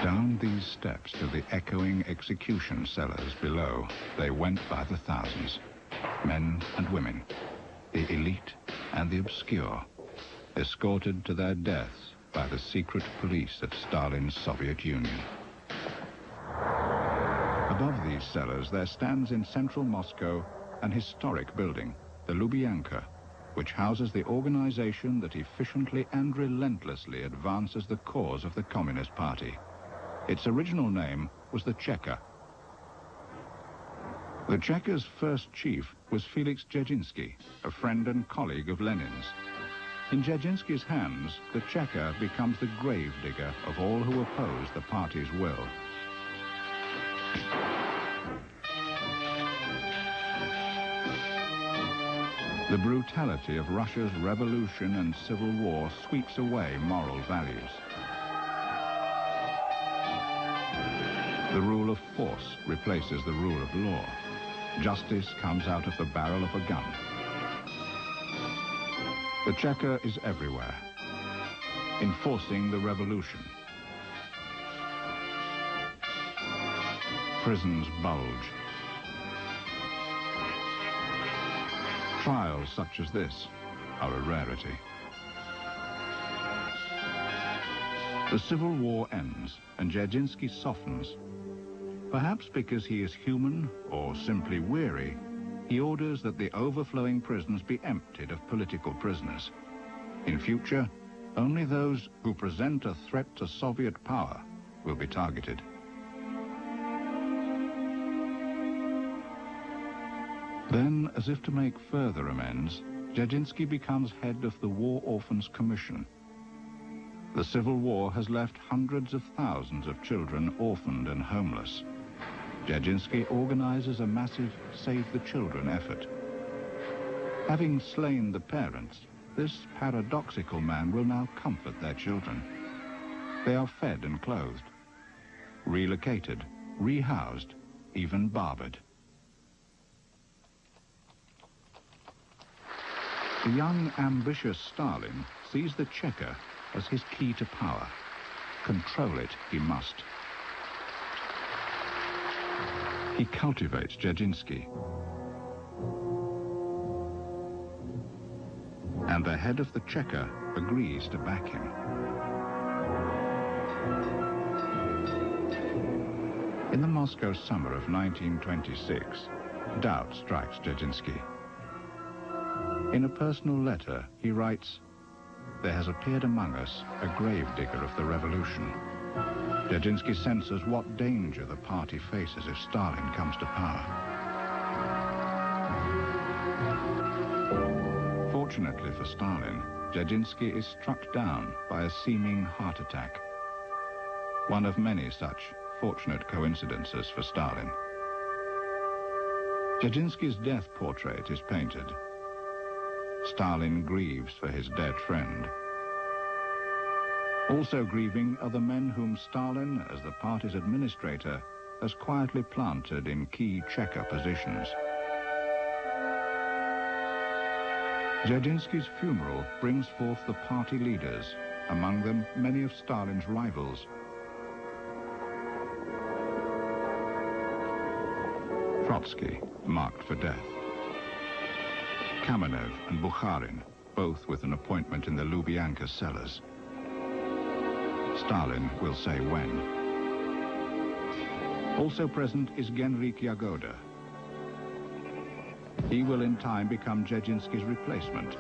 Down these steps to the echoing execution cellars below, they went by the thousands. Men and women, the elite and the obscure, escorted to their deaths by the secret police of Stalin's Soviet Union. Above these cellars, there stands in central Moscow an historic building, the Lubyanka, which houses the organization that efficiently and relentlessly advances the cause of the Communist Party. Its original name was the Cheka. The Cheka's first chief was Felix Dzerzhinsky, a friend and colleague of Lenin's. In Dzerzhinsky's hands, the Cheka becomes the gravedigger of all who oppose the party's will. The brutality of Russia's revolution and civil war sweeps away moral values. The rule of force replaces the rule of law. Justice comes out of the barrel of a gun. The Cheka is everywhere, enforcing the revolution. Prisons bulge. Trials such as this are a rarity. The civil war ends and Dzerzhinsky softens. Perhaps because he is human or simply weary, he orders that the overflowing prisons be emptied of political prisoners. In future, only those who present a threat to Soviet power will be targeted. Then, as if to make further amends, Dzerzhinsky becomes head of the War Orphans Commission. The civil war has left hundreds of thousands of children orphaned and homeless. Dzerzhinsky organizes a massive Save the Children effort. Having slain the parents, this paradoxical man will now comfort their children. They are fed and clothed, relocated, rehoused, even barbered. The young, ambitious Stalin sees the Cheka as his key to power. Control it he must. He cultivates Dzerzhinsky. And the head of the Cheka agrees to back him. In the Moscow summer of 1926, doubt strikes Dzerzhinsky. In a personal letter, he writes, "There has appeared among us a gravedigger of the revolution." Dzerzhinsky senses what danger the party faces if Stalin comes to power. Fortunately for Stalin, Dzerzhinsky is struck down by a seeming heart attack. One of many such fortunate coincidences for Stalin. Dzerzhinsky's death portrait is painted. Stalin grieves for his dead friend. Also grieving are the men whom Stalin, as the party's administrator, has quietly planted in key Cheka positions. Dzerzhinsky's funeral brings forth the party leaders, among them many of Stalin's rivals. Trotsky, marked for death. Kamenev and Bukharin, both with an appointment in the Lubyanka cellars. Stalin will say when. Also present is Genrik Yagoda. He will in time become Dzerzhinsky's replacement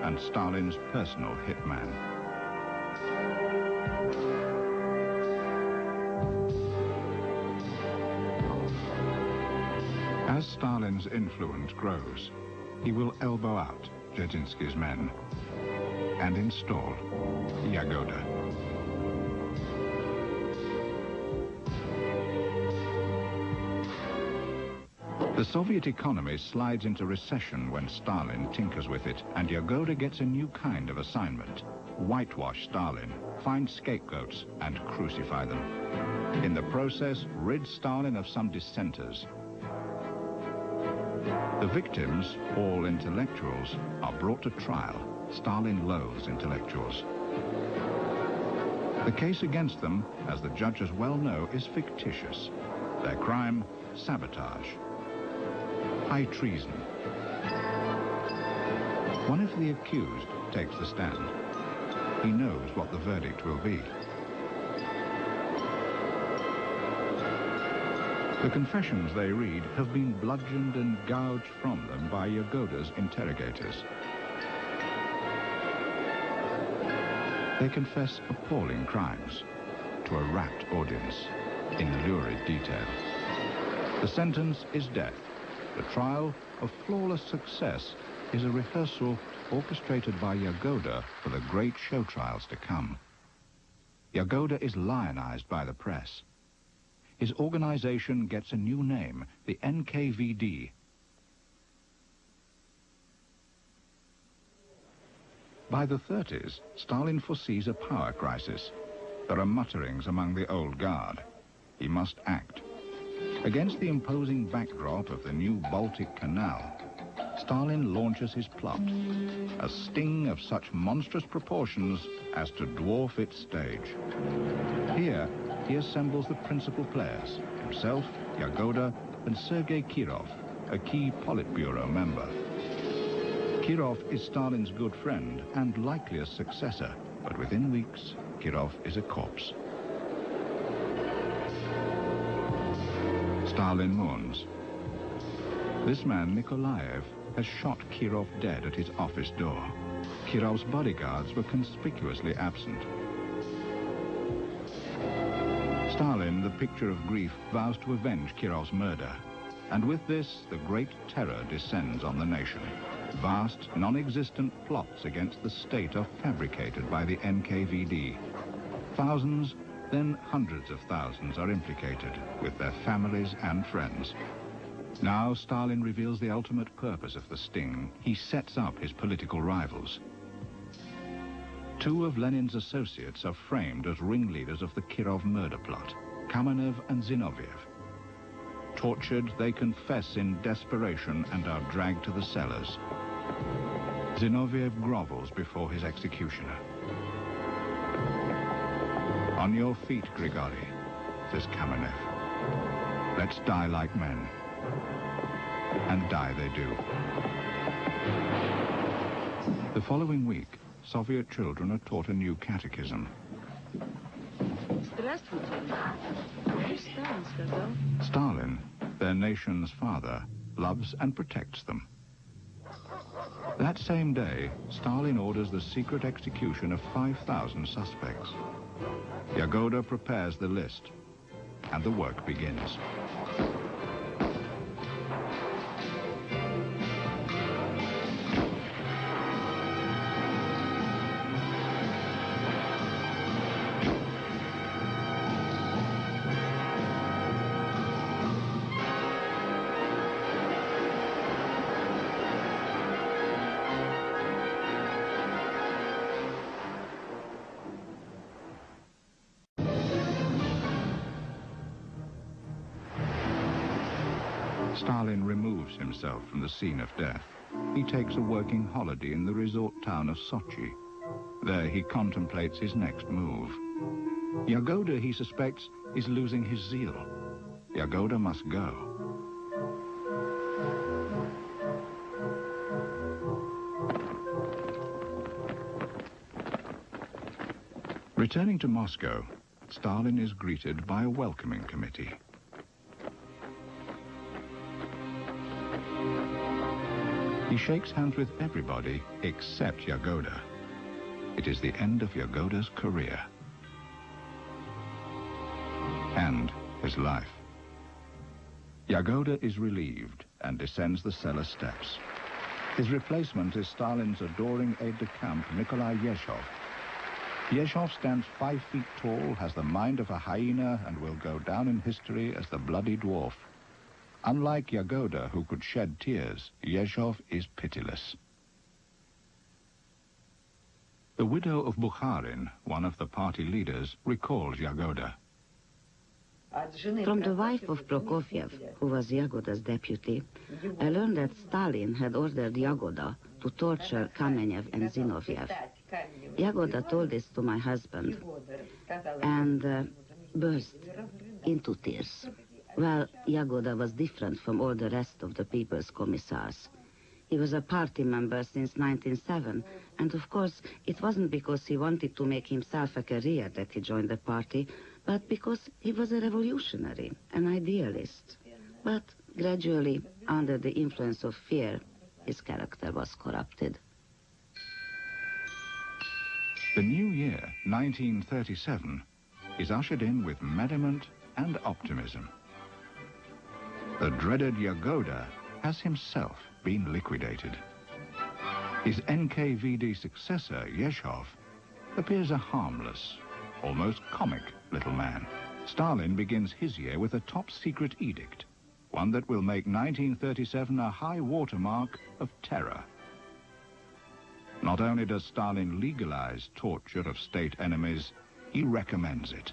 and Stalin's personal hitman. As Stalin's influence grows, he will elbow out Dzerzhinsky's men and install Yagoda. The Soviet economy slides into recession when Stalin tinkers with it, and Yagoda gets a new kind of assignment. Whitewash Stalin, find scapegoats, and crucify them. In the process, rid Stalin of some dissenters. The victims, all intellectuals, are brought to trial. Stalin loathes intellectuals. The case against them, as the judges well know, is fictitious. Their crime, sabotage. High treason. One of the accused takes the stand. He knows what the verdict will be. The confessions they read have been bludgeoned and gouged from them by Yagoda's interrogators. They confess appalling crimes to a rapt audience in lurid detail. The sentence is death. The trial, a flawless success, is a rehearsal orchestrated by Yagoda for the great show trials to come. Yagoda is lionized by the press. His organization gets a new name, the NKVD. By the 30s, Stalin foresees a power crisis. There are mutterings among the old guard. He must act. Against the imposing backdrop of the new Baltic Canal, Stalin launches his plot, a sting of such monstrous proportions as to dwarf its stage. Here, he assembles the principal players, himself, Yagoda, and Sergei Kirov, a key Politburo member. Kirov is Stalin's good friend and likeliest successor, but within weeks, Kirov is a corpse. Stalin mourns. This man, Nikolaev, has shot Kirov dead at his office door. Kirov's bodyguards were conspicuously absent. Stalin, the picture of grief, vows to avenge Kirov's murder. And with this, the great terror descends on the nation. Vast, non-existent plots against the state are fabricated by the NKVD. Thousands, then hundreds of thousands are implicated, with their families and friends. Now Stalin reveals the ultimate purpose of the sting. He sets up his political rivals. Two of Lenin's associates are framed as ringleaders of the Kirov murder plot, Kamenev and Zinoviev. Tortured, they confess in desperation and are dragged to the cellars. Zinoviev grovels before his executioner. "On your feet, Grigori," says Kamenev. "Let's die like men." And die they do. The following week, Soviet children are taught a new catechism. Stalin, their nation's father, loves and protects them. That same day, Stalin orders the secret execution of 5,000 suspects. Yagoda prepares the list, and the work begins. Stalin removes himself from the scene of death. He takes a working holiday in the resort town of Sochi. There he contemplates his next move. Yagoda, he suspects, is losing his zeal. Yagoda must go. Returning to Moscow, Stalin is greeted by a welcoming committee. He shakes hands with everybody except Yagoda. It is the end of Yagoda's career. And his life. Yagoda is relieved and descends the cellar steps. His replacement is Stalin's adoring aide-de-camp, Nikolai Yezhov. Yezhov stands 5 feet tall, has the mind of a hyena, and will go down in history as the bloody dwarf. Unlike Yagoda, who could shed tears, Yezhov is pitiless. The widow of Bukharin, one of the party leaders, recalls Yagoda. From the wife of Prokofiev, who was Yagoda's deputy, I learned that Stalin had ordered Yagoda to torture Kamenev and Zinoviev. Jagoda told this to my husband and burst into tears. Well, Jagoda was different from all the rest of the People's Commissars. He was a party member since 1907, and of course it wasn't because he wanted to make himself a career that he joined the party, but because he was a revolutionary, an idealist. But gradually, under the influence of fear, his character was corrupted. The new year, 1937, is ushered in with merriment and optimism. The dreaded Jagoda has himself been liquidated. His NKVD successor, Yezhov, appears a harmless, almost comic little man. Stalin begins his year with a top-secret edict, one that will make 1937 a high watermark of terror. Not only does Stalin legalize torture of state enemies, he recommends it.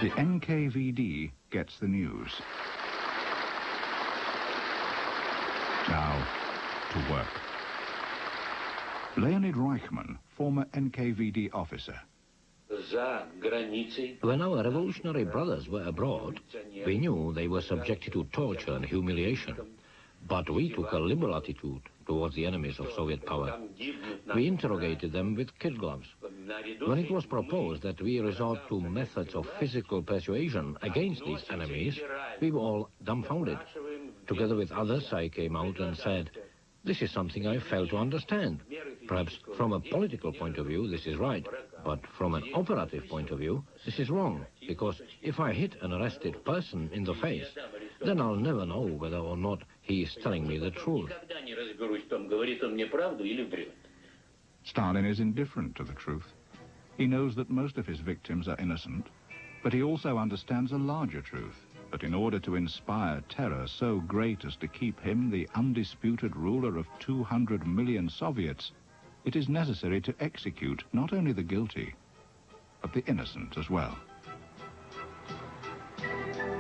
The NKVD gets the news. Now, to work. Leonid Reichman, former NKVD officer. When our revolutionary brothers were abroad, we knew they were subjected to torture and humiliation. But we took a liberal attitude towards the enemies of Soviet power. We interrogated them with kid gloves. When it was proposed that we resort to methods of physical persuasion against these enemies, we were all dumbfounded. Together with others, I came out and said, "This is something I fail to understand. Perhaps from a political point of view, this is right. But from an operative point of view, this is wrong. Because if I hit an arrested person in the face, then I'll never know whether or not he is telling me the truth." Stalin is indifferent to the truth. He knows that most of his victims are innocent, but he also understands a larger truth, that in order to inspire terror so great as to keep him the undisputed ruler of 200 million Soviets, it is necessary to execute not only the guilty, but the innocent as well.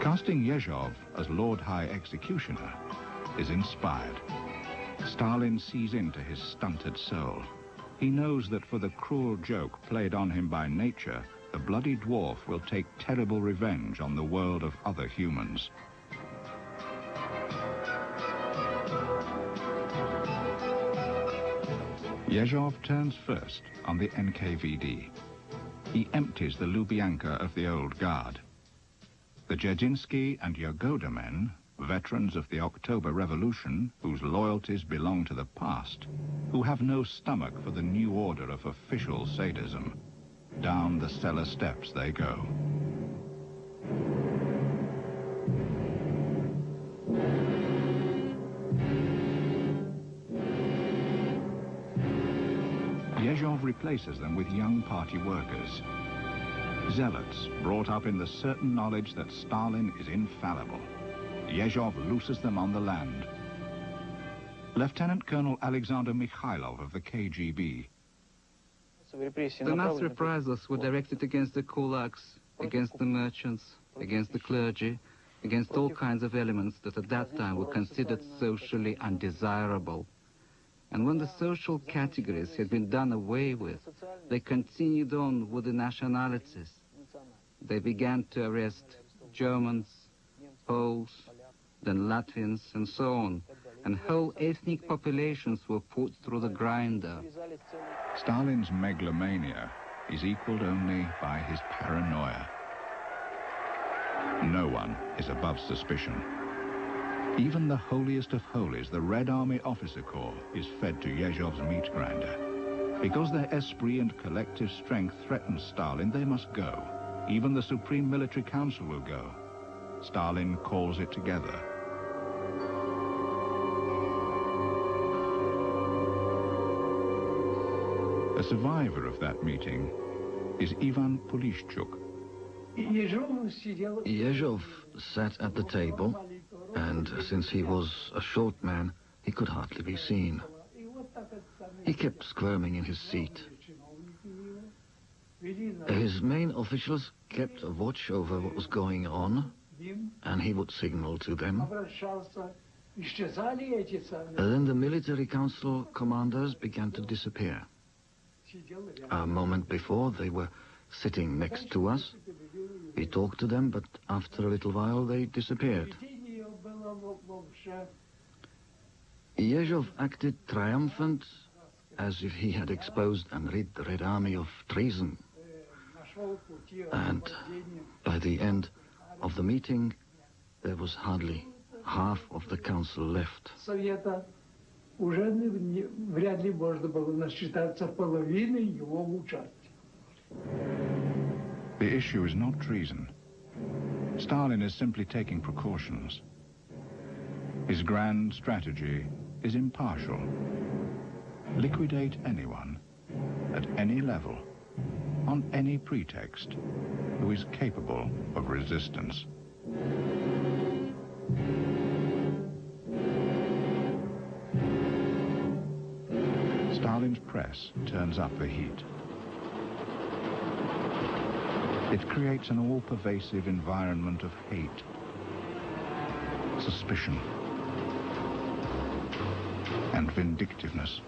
Casting Yezhov as Lord High Executioner is inspired. Stalin sees into his stunted soul. He knows that for the cruel joke played on him by nature, the bloody dwarf will take terrible revenge on the world of other humans. Yezhov turns first on the NKVD. He empties the Lubyanka of the old guard. The Dzerzhinsky and Jagoda men, veterans of the October Revolution, whose loyalties belong to the past, who have no stomach for the new order of official sadism, down the cellar steps they go. Yezhov replaces them with young party workers, zealots brought up in the certain knowledge that Stalin is infallible. Yezhov looses them on the land. Lieutenant Colonel Alexander Mikhailov of the KGB. The mass reprisals were directed against the kulaks, against the merchants, against the clergy, against all kinds of elements that at that time were considered socially undesirable. And when the social categories had been done away with, they continued on with the nationalities. They began to arrest Germans, Poles, then Latvians, and so on, and whole ethnic populations were put through the grinder. Stalin's megalomania is equaled only by his paranoia. No one is above suspicion. Even the holiest of holies, the Red Army Officer Corps, is fed to Yezhov's meat grinder. Because their esprit and collective strength threatens Stalin, they must go. Even the Supreme Military Council will go. Stalin calls it together. A survivor of that meeting is Ivan Polishchuk. Yezhov sat at the table, and since he was a short man, he could hardly be seen. He kept squirming in his seat. His main officials kept a watch over what was going on, and he would signal to them. Then the military council commanders began to disappear. A moment before, they were sitting next to us. We talked to them, but after a little while, they disappeared. Yezhov acted triumphant, as if he had exposed and rid the Red Army of treason. And by the end of the meeting, there was hardly half of the council left. The issue is not treason. Stalin is simply taking precautions. His grand strategy is impartial. Liquidate anyone, at any level, on any pretext, who is capable of resistance. Stalin's press turns up the heat. It creates an all-pervasive environment of hate, suspicion, and vindictiveness.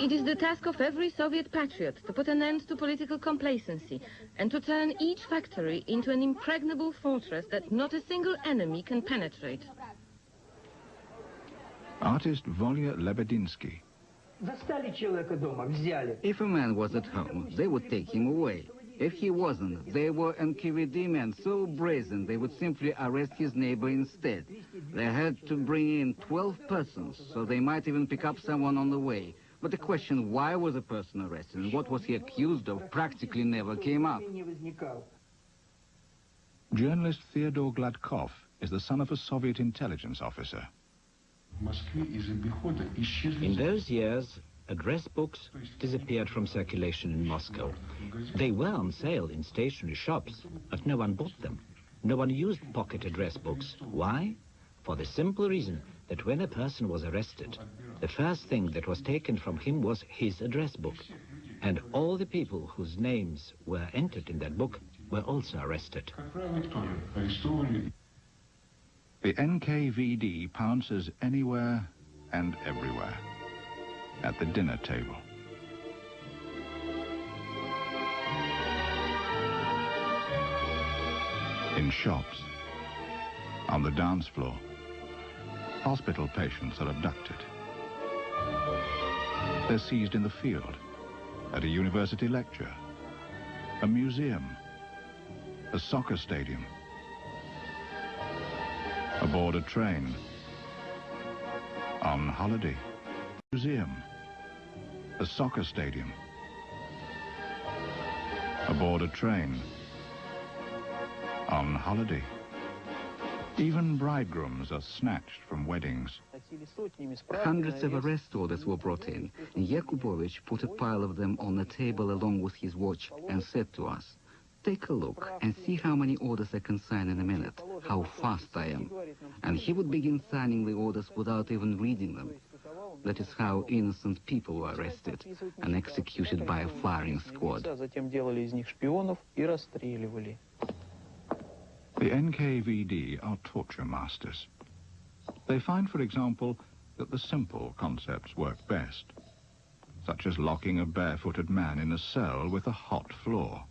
It is the task of every Soviet patriot to put an end to political complacency and to turn each factory into an impregnable fortress that not a single enemy can penetrate. Artist Volya Lebedinsky. If a man was at home, they would take him away. If he wasn't, they were NKVD men so brazen they would simply arrest his neighbor instead. They had to bring in 12 persons, so they might even pick up someone on the way. But the question, why was a person arrested and what was he accused of, practically never came up. Journalist Fyodor Gladkov is the son of a Soviet intelligence officer. In those years, address books disappeared from circulation in Moscow. They were on sale in stationery shops, but no one bought them. No one used pocket address books. Why? For the simple reason that when a person was arrested, the first thing that was taken from him was his address book. And all the people whose names were entered in that book were also arrested. The NKVD pounces anywhere and everywhere. At the dinner table. In shops. On the dance floor. Hospital patients are abducted. They're seized in the field, at a university lecture, a museum, a soccer stadium, aboard a train, on holiday, museum, a soccer stadium, aboard a train, on holiday. Even bridegrooms are snatched from weddings. Hundreds of arrest orders were brought in, and Yakubovich put a pile of them on the table along with his watch and said to us, "Take a look and see how many orders I can sign in a minute, how fast I am." And he would begin signing the orders without even reading them. That is how innocent people were arrested and executed by a firing squad. The NKVD are torture masters. They find, for example, that the simple concepts work best, such as locking a barefooted man in a cell with a hot floor,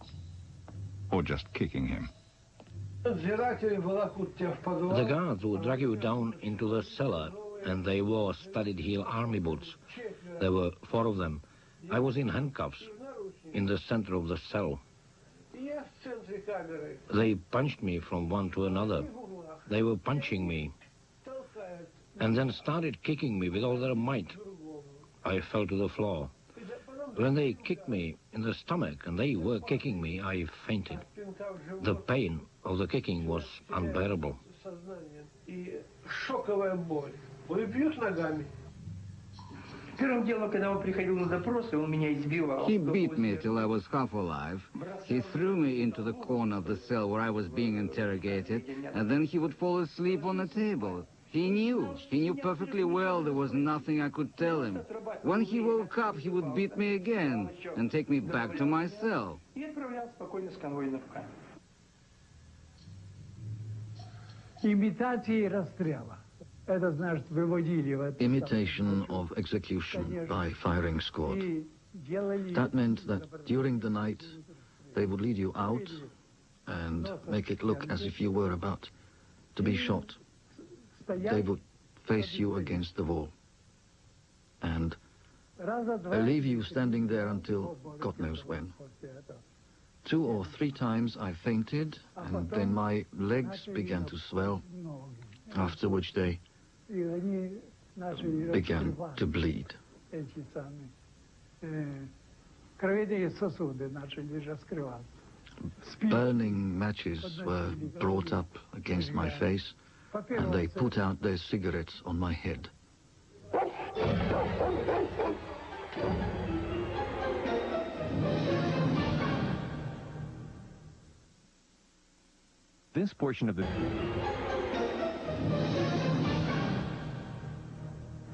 or just kicking him. The guards would drag you down into the cellar, and they wore studded heel army boots. There were 4 of them. I was in handcuffs, in the center of the cell. They punched me from one to another. They were punching me, and then started kicking me with all their might. I fell to the floor. When they kicked me in the stomach and they were kicking me, I fainted. The pain of the kicking was unbearable. He beat me till I was half alive. He threw me into the corner of the cell where I was being interrogated, and then he would fall asleep on the table. He knew perfectly well there was nothing I could tell him. When he woke up, he would beat me again and take me back to my cell. Imitation of execution by firing squad. That meant that during the night they would lead you out and make it look as if you were about to be shot. They would face you against the wall and leave you standing there until God knows when. 2 or 3 times I fainted, and then my legs began to swell, after which they began to bleed. Burning matches were brought up against my face, and they put out their cigarettes on my head. This portion of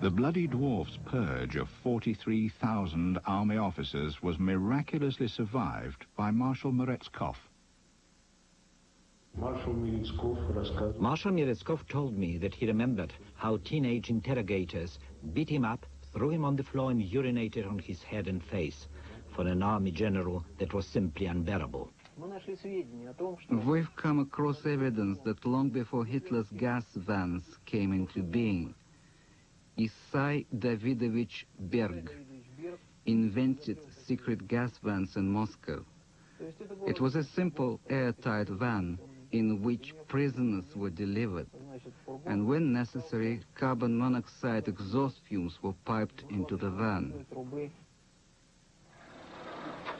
The Bloody Dwarf's purge of 43,000 army officers was miraculously survived by Marshal Meretskov. Marshal Meretskov told me that he remembered how teenage interrogators beat him up, threw him on the floor and urinated on his head and face. For an army general, that was simply unbearable. We've come across evidence that long before Hitler's gas vans came into being, Isai Davidovich Berg invented secret gas vans in Moscow. It was a simple airtight van in which prisoners were delivered, and when necessary, carbon monoxide exhaust fumes were piped into the van.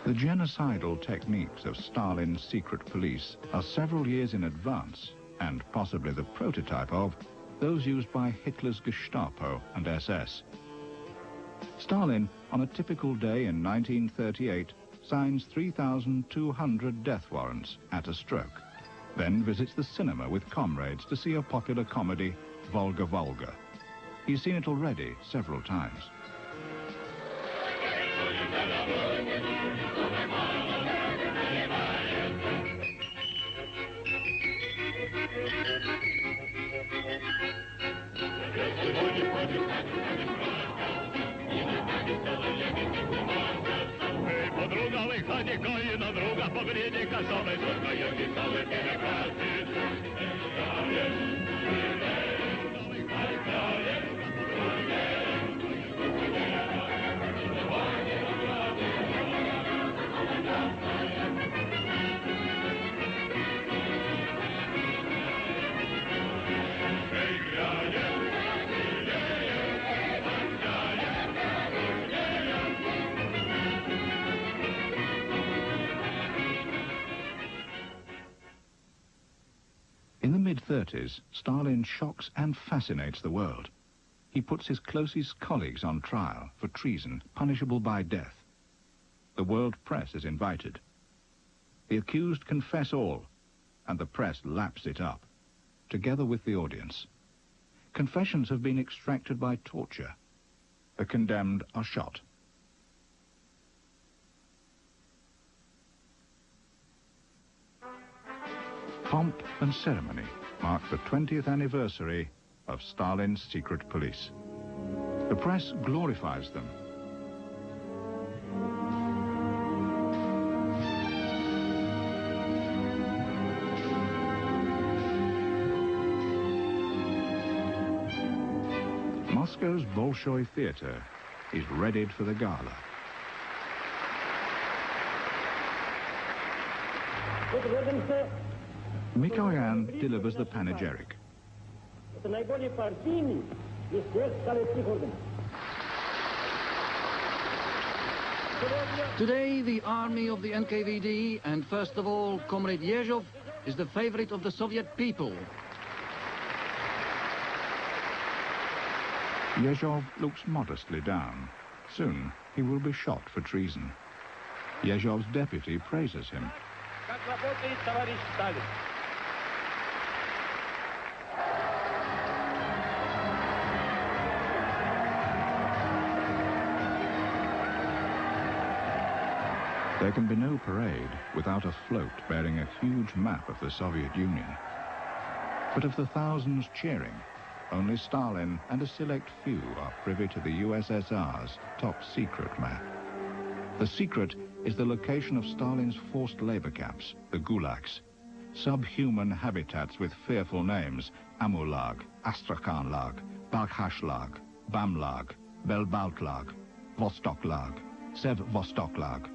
The genocidal techniques of Stalin's secret police are several years in advance, and possibly the prototype of, those used by Hitler's Gestapo and SS. Stalin, on a typical day in 1938, signs 3,200 death warrants at a stroke, then visits the cinema with comrades to see a popular comedy, Volga Volga. He's seen it already several times. In the mid-30s, Stalin shocks and fascinates the world. He puts his closest colleagues on trial for treason, punishable by death. The world press is invited. The accused confess all, and the press laps it up, together with the audience. Confessions have been extracted by torture. The condemned are shot. Pomp and ceremony mark the 20th anniversary of Stalin's secret police. The press glorifies them. Moscow's Bolshoi Theatre is readied for the gala. Mikoyan delivers the panegyric. Today, the army of the NKVD, and first of all, Comrade Yezhov, is the favorite of the Soviet people. Yezhov looks modestly down. Soon he will be shot for treason. Yezhov's deputy praises him. There can be no parade without a float bearing a huge map of the Soviet Union. But of the thousands cheering, only Stalin and a select few are privy to the USSR's top-secret map. The secret is the location of Stalin's forced labor camps, the gulags, subhuman habitats with fearful names: Amulag, Astrakhanlag, Balkhashlag, Bamlag, Belbaltlag, Vostoklag, Sevvostoklag.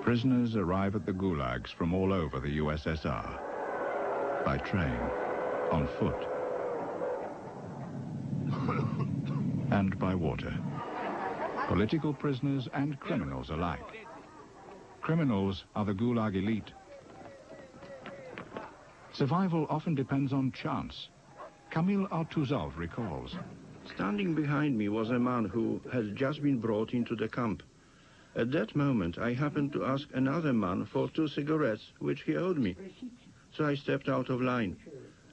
Prisoners arrive at the gulags from all over the USSR, by train, on foot, and by water. Political prisoners and criminals alike. Criminals are the gulag elite. Survival often depends on chance. Kamil Artuzov recalls. Standing behind me was a man who had just been brought into the camp. At that moment, I happened to ask another man for 2 cigarettes, which he owed me. So I stepped out of line.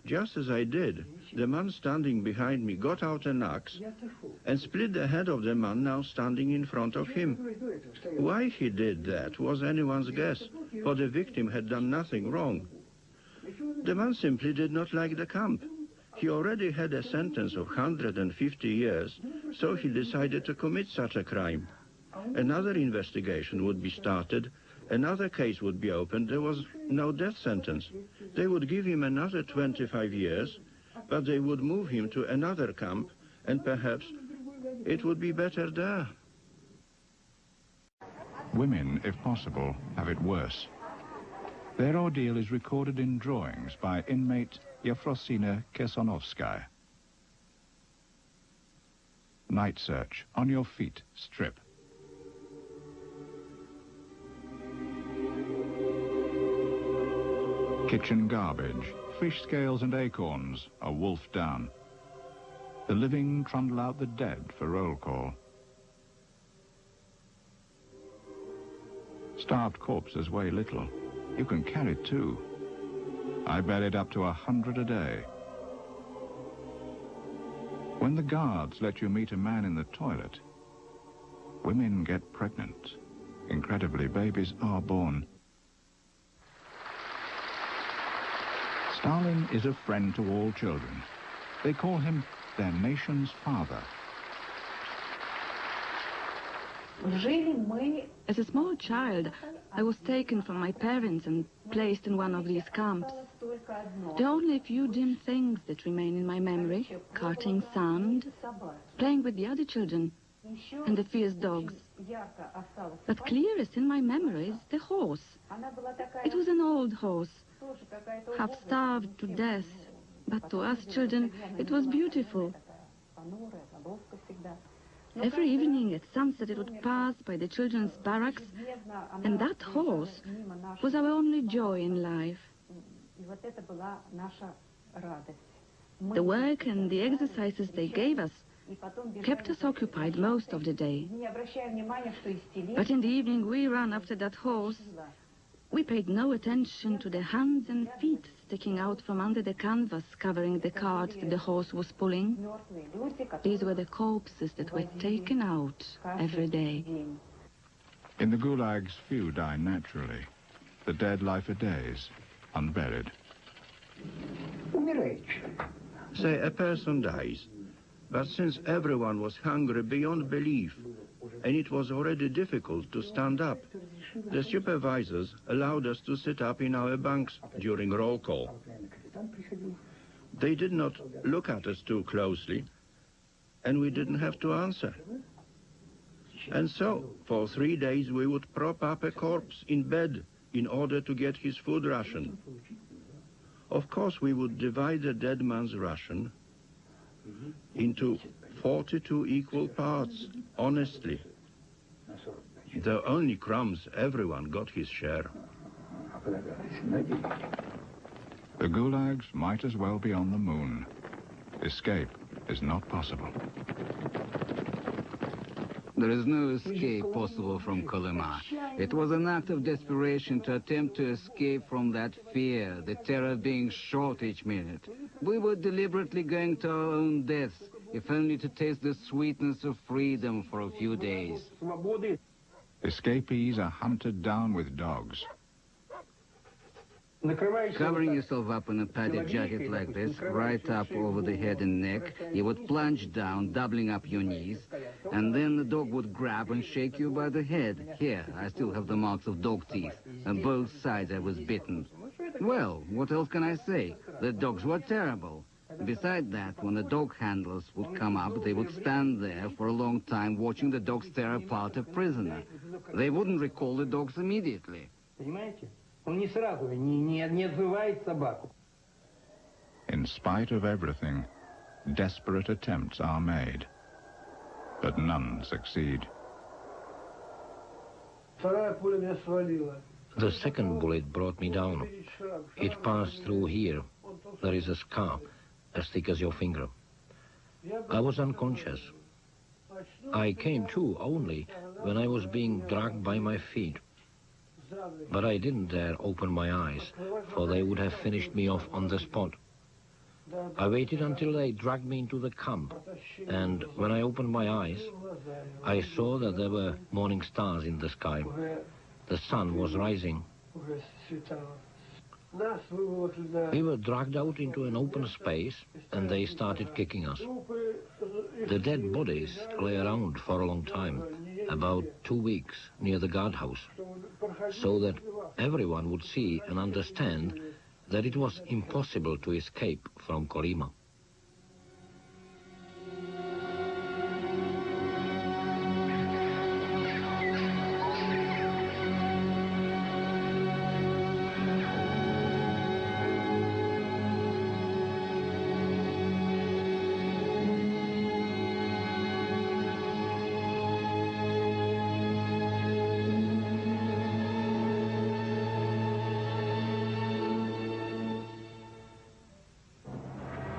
Just as I did, the man standing behind me got out an axe and split the head of the man now standing in front of him. Why he did that was anyone's guess, for the victim had done nothing wrong. The man simply did not like the camp. He already had a sentence of 150 years, so he decided to commit such a crime. Another investigation would be started, another case would be opened. There was no death sentence. They would give him another 25 years, but they would move him to another camp, and perhaps it would be better there. Women, if possible, have it worse. Their ordeal is recorded in drawings by inmate Yefrosina Kesonovskaya. Night search. On your feet. Strip. Kitchen garbage, fish scales and acorns are wolfed down. The living trundle out the dead for roll call. Starved corpses weigh little. You can carry 2. I buried up to 100 a day. When the guards let you meet a man in the toilet, women get pregnant. Incredibly, babies are born. Stalin is a friend to all children. They call him their nation's father. As a small child, I was taken from my parents and placed in one of these camps. There are only a few dim things that remain in my memory: carting sand, playing with the other children, and the fierce dogs. But clearest in my memory is the horse. It was an old horse, half starved to death, but to us children it was beautiful. Every evening at sunset it would pass by the children's barracks, and that horse was our only joy in life. The work and the exercises they gave us kept us occupied most of the day. But in the evening we ran after that horse. We paid no attention to the hands and feet sticking out from under the canvas covering the cart that the horse was pulling. These were the corpses that were taken out every day. In the gulags, few die naturally. The dead lie for days, unburied. Say a person dies, but since everyone was hungry beyond belief, and it was already difficult to stand up, the supervisors allowed us to sit up in our bunks during roll call. They did not look at us too closely, and we didn't have to answer. And so, for 3 days, we would prop up a corpse in bed in order to get his food ration. Of course, we would divide the dead man's ration into 42 equal parts, honestly. The only crumbs, everyone got his share. gulags might as well be on the moon. Escape is not possible. There is no escape possible from Kolyma. It was an act of desperation to attempt to escape from that fear, the terror of being shot each minute. We were deliberately going to our own deaths, if only to taste the sweetness of freedom for a few days. Escapees are hunted down with dogs. Covering yourself up in a padded jacket like this, right up over the head and neck, you would plunge down, doubling up your knees, and then the dog would grab and shake you by the head. Here, I still have the marks of dog teeth. On both sides I was bitten. Well, what else can I say? The dogs were terrible. Beside that, when the dog handlers would come up, they would stand there for a long time watching the dogs tear apart a prisoner. They wouldn't recall the dogs immediately. In spite of everything, desperate attempts are made, but none succeed. The second bullet brought me down. It passed through here. There is a scar, as thick as your finger. I was unconscious. I came to only when I was being dragged by my feet. But I didn't dare open my eyes, for they would have finished me off on the spot. I waited until they dragged me into the camp, and when I opened my eyes, I saw that there were morning stars in the sky. The sun was rising. We were dragged out into an open space, and they started kicking us. The dead bodies lay around for a long time, about 2 weeks, near the guardhouse, so that everyone would see and understand that it was impossible to escape from Kolyma.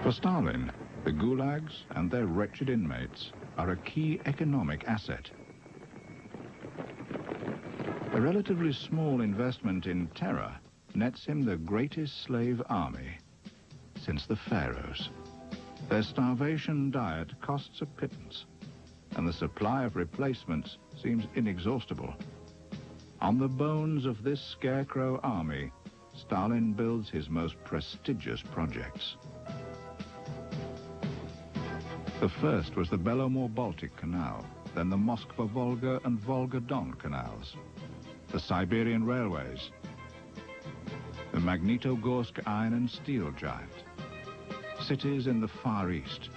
For Stalin, the gulags and their wretched inmates are a key economic asset. A relatively small investment in terror nets him the greatest slave army since the pharaohs. Their starvation diet costs a pittance, and the supply of replacements seems inexhaustible. On the bones of this scarecrow army, Stalin builds his most prestigious projects. The first was the Belomor-Baltic Canal, then the Moskva-Volga and Volga-Don canals, the Siberian railways, the Magnitogorsk iron and steel giant, cities in the Far East,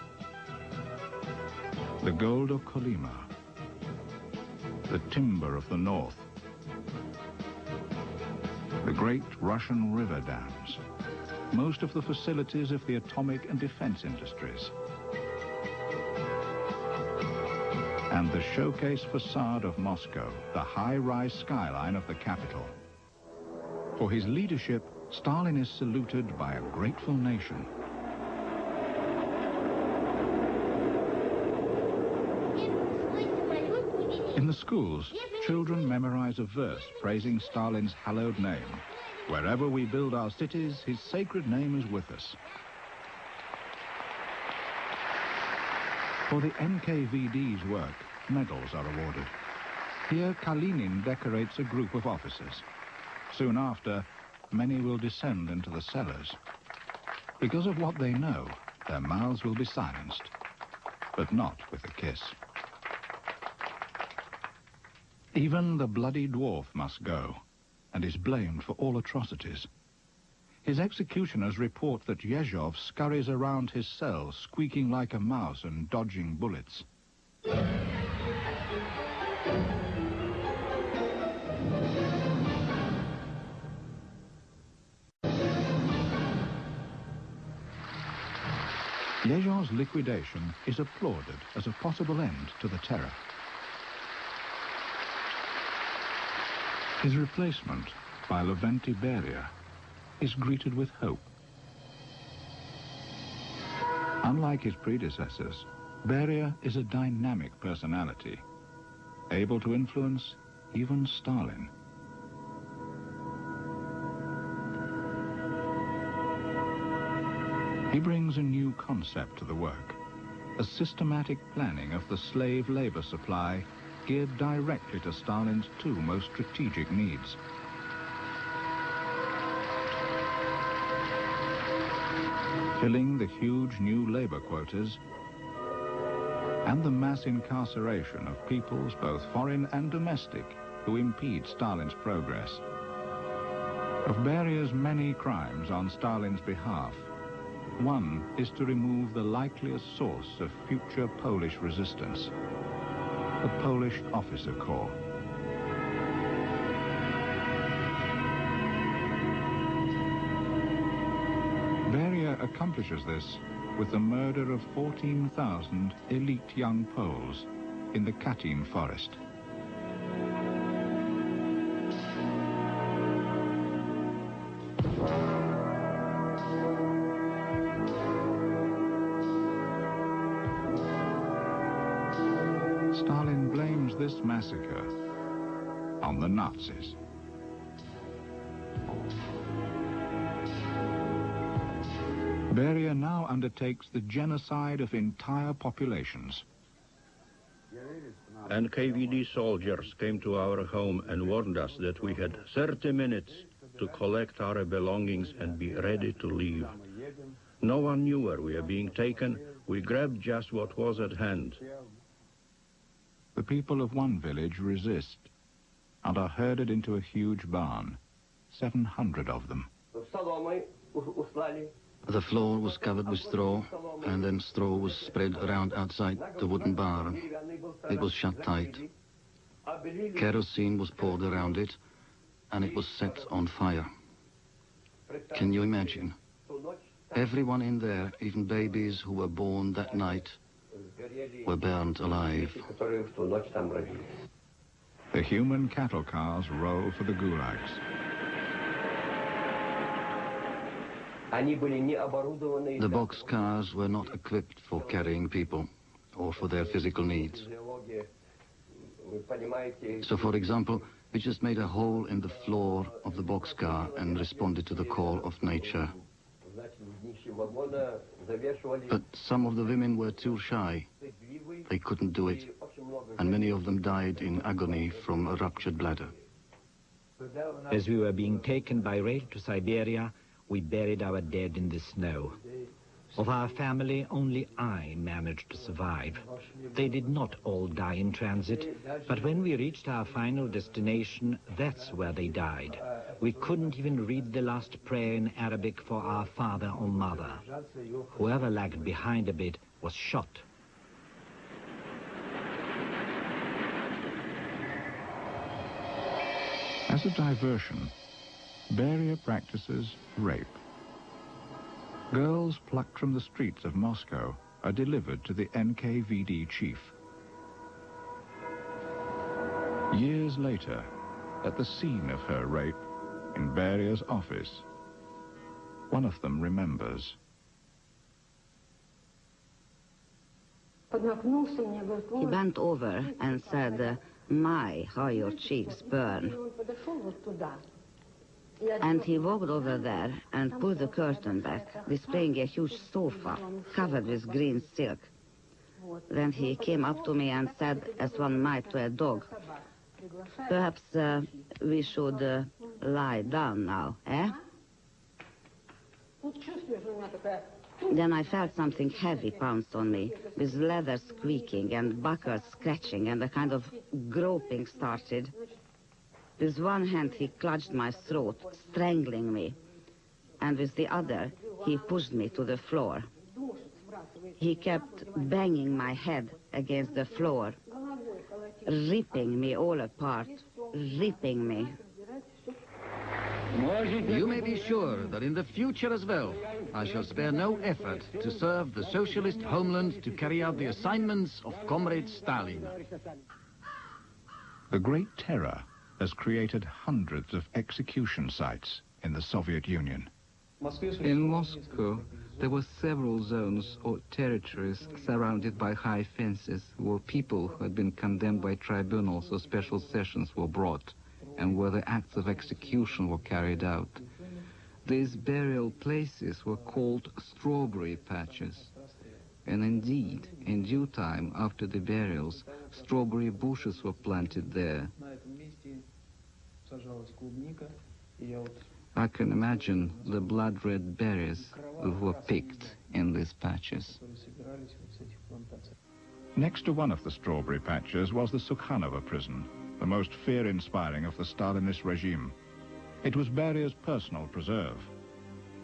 the gold of Kolyma, the timber of the north, the great Russian river dams, most of the facilities of the atomic and defense industries, and the showcase facade of Moscow, the high-rise skyline of the capital. For his leadership, Stalin is saluted by a grateful nation. In the schools, children memorize a verse praising Stalin's hallowed name. Wherever we build our cities, his sacred name is with us. For the NKVD's work, medals are awarded. Here, Kalinin decorates a group of officers. Soon after, many will descend into the cellars. Because of what they know, their mouths will be silenced, but not with a kiss. Even the bloody dwarf must go, and is blamed for all atrocities. His executioners report that Yezhov scurries around his cell, squeaking like a mouse and dodging bullets. Yezhov's liquidation is applauded as a possible end to the terror. His replacement by Lavrenti Beria is greeted with hope. Unlike his predecessors, Beria is a dynamic personality, able to influence even Stalin. He brings a new concept to the work, a systematic planning of the slave labor supply geared directly to Stalin's two most strategic needs. Filling the huge new labor quotas and the mass incarceration of peoples, both foreign and domestic, who impede Stalin's progress. Of Beria's many crimes on Stalin's behalf, one is to remove the likeliest source of future Polish resistance, the Polish officer corps. Beria accomplishes this with the murder of 14,000 elite young Poles in the Katyn forest. Stalin blames this massacre on the Nazis. Beria now undertakes the genocide of entire populations. NKVD soldiers came to our home and warned us that we had 30 minutes to collect our belongings and be ready to leave. No one knew where we were being taken. We grabbed just what was at hand. The people of one village resist and are herded into a huge barn, 700 of them. The floor was covered with straw, and then straw was spread around outside the wooden barn. It was shut tight. Kerosene was poured around it, and it was set on fire. Can you imagine? Everyone in there, even babies who were born that night, were burned alive. The human cattle cars roll for the gulags. The box cars were not equipped for carrying people or for their physical needs. So, for example, we just made a hole in the floor of the boxcar and responded to the call of nature. But some of the women were too shy. They couldn't do it, and many of them died in agony from a ruptured bladder. As we were being taken by rail to Siberia, we buried our dead in the snow. Of our family, only I managed to survive. They did not all die in transit, but when we reached our final destination, that's where they died. We couldn't even read the last prayer in Arabic for our father or mother. Whoever lagged behind a bit was shot. As a diversion, Beria practices rape. Girls plucked from the streets of Moscow are delivered to the NKVD chief. Years later, at the scene of her rape, in Beria's office, one of them remembers. He bent over and said, "My, how your cheeks burn." And he walked over there and pulled the curtain back, displaying a huge sofa covered with green silk. Then he came up to me and said, as one might to a dog, "Perhaps we should lie down now, eh?" Then I felt something heavy pounce on me, with leather squeaking and buckles scratching, and a kind of groping started. With one hand he clutched my throat, strangling me, and with the other he pushed me to the floor. He kept banging my head against the floor, ripping me all apart, ripping me. You may be sure that in the future as well, I shall spare no effort to serve the socialist homeland to carry out the assignments of Comrade Stalin. The Great Terror has created hundreds of execution sites in the Soviet Union. In Moscow, there were several zones or territories surrounded by high fences where people who had been condemned by tribunals or special sessions were brought and where the acts of execution were carried out. These burial places were called strawberry patches. And indeed, in due time after the burials, strawberry bushes were planted there. I can imagine the blood-red berries who were picked in these patches. Next to one of the strawberry patches was the Sukhanova prison, the most fear-inspiring of the Stalinist regime. It was Beria's personal preserve.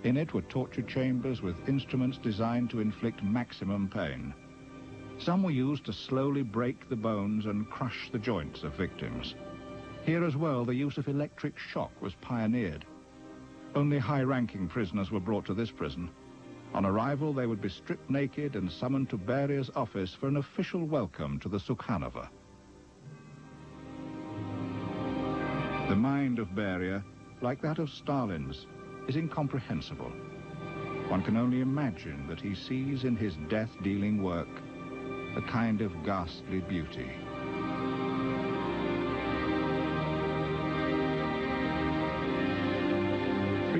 In it were torture chambers with instruments designed to inflict maximum pain. Some were used to slowly break the bones and crush the joints of victims. Here as well, the use of electric shock was pioneered. Only high-ranking prisoners were brought to this prison. On arrival, they would be stripped naked and summoned to Beria's office for an official welcome to the Sukhanova. The mind of Beria, like that of Stalin's, is incomprehensible. One can only imagine that he sees in his death-dealing work a kind of ghastly beauty.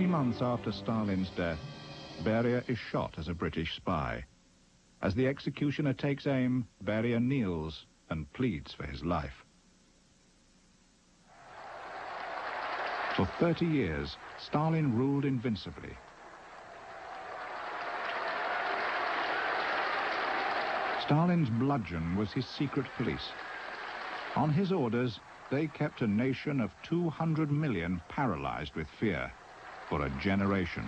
Months after Stalin's death, Beria is shot as a British spy. As the executioner takes aim, Beria kneels and pleads for his life. For 30 years, Stalin ruled invincibly. Stalin's bludgeon was his secret police. On his orders, they kept a nation of 200 million paralyzed with fear for a generation.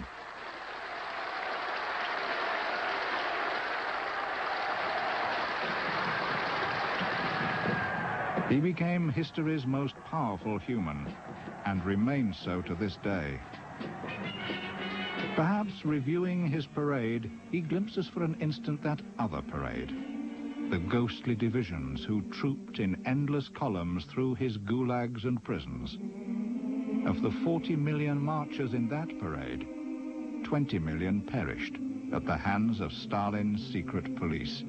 He became history's most powerful human and remains so to this day. Perhaps reviewing his parade, he glimpses for an instant that other parade. The ghostly divisions who trooped in endless columns through his gulags and prisons. Of the 40 million marchers in that parade, 20 million perished at the hands of Stalin's secret police.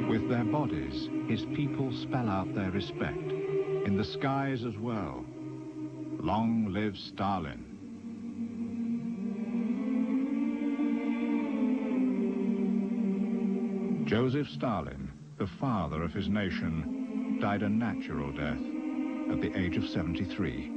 With their bodies, his people spell out their respect, in the skies as well. Long live Stalin. Joseph Stalin, the father of his nation, died a natural death at the age of 73.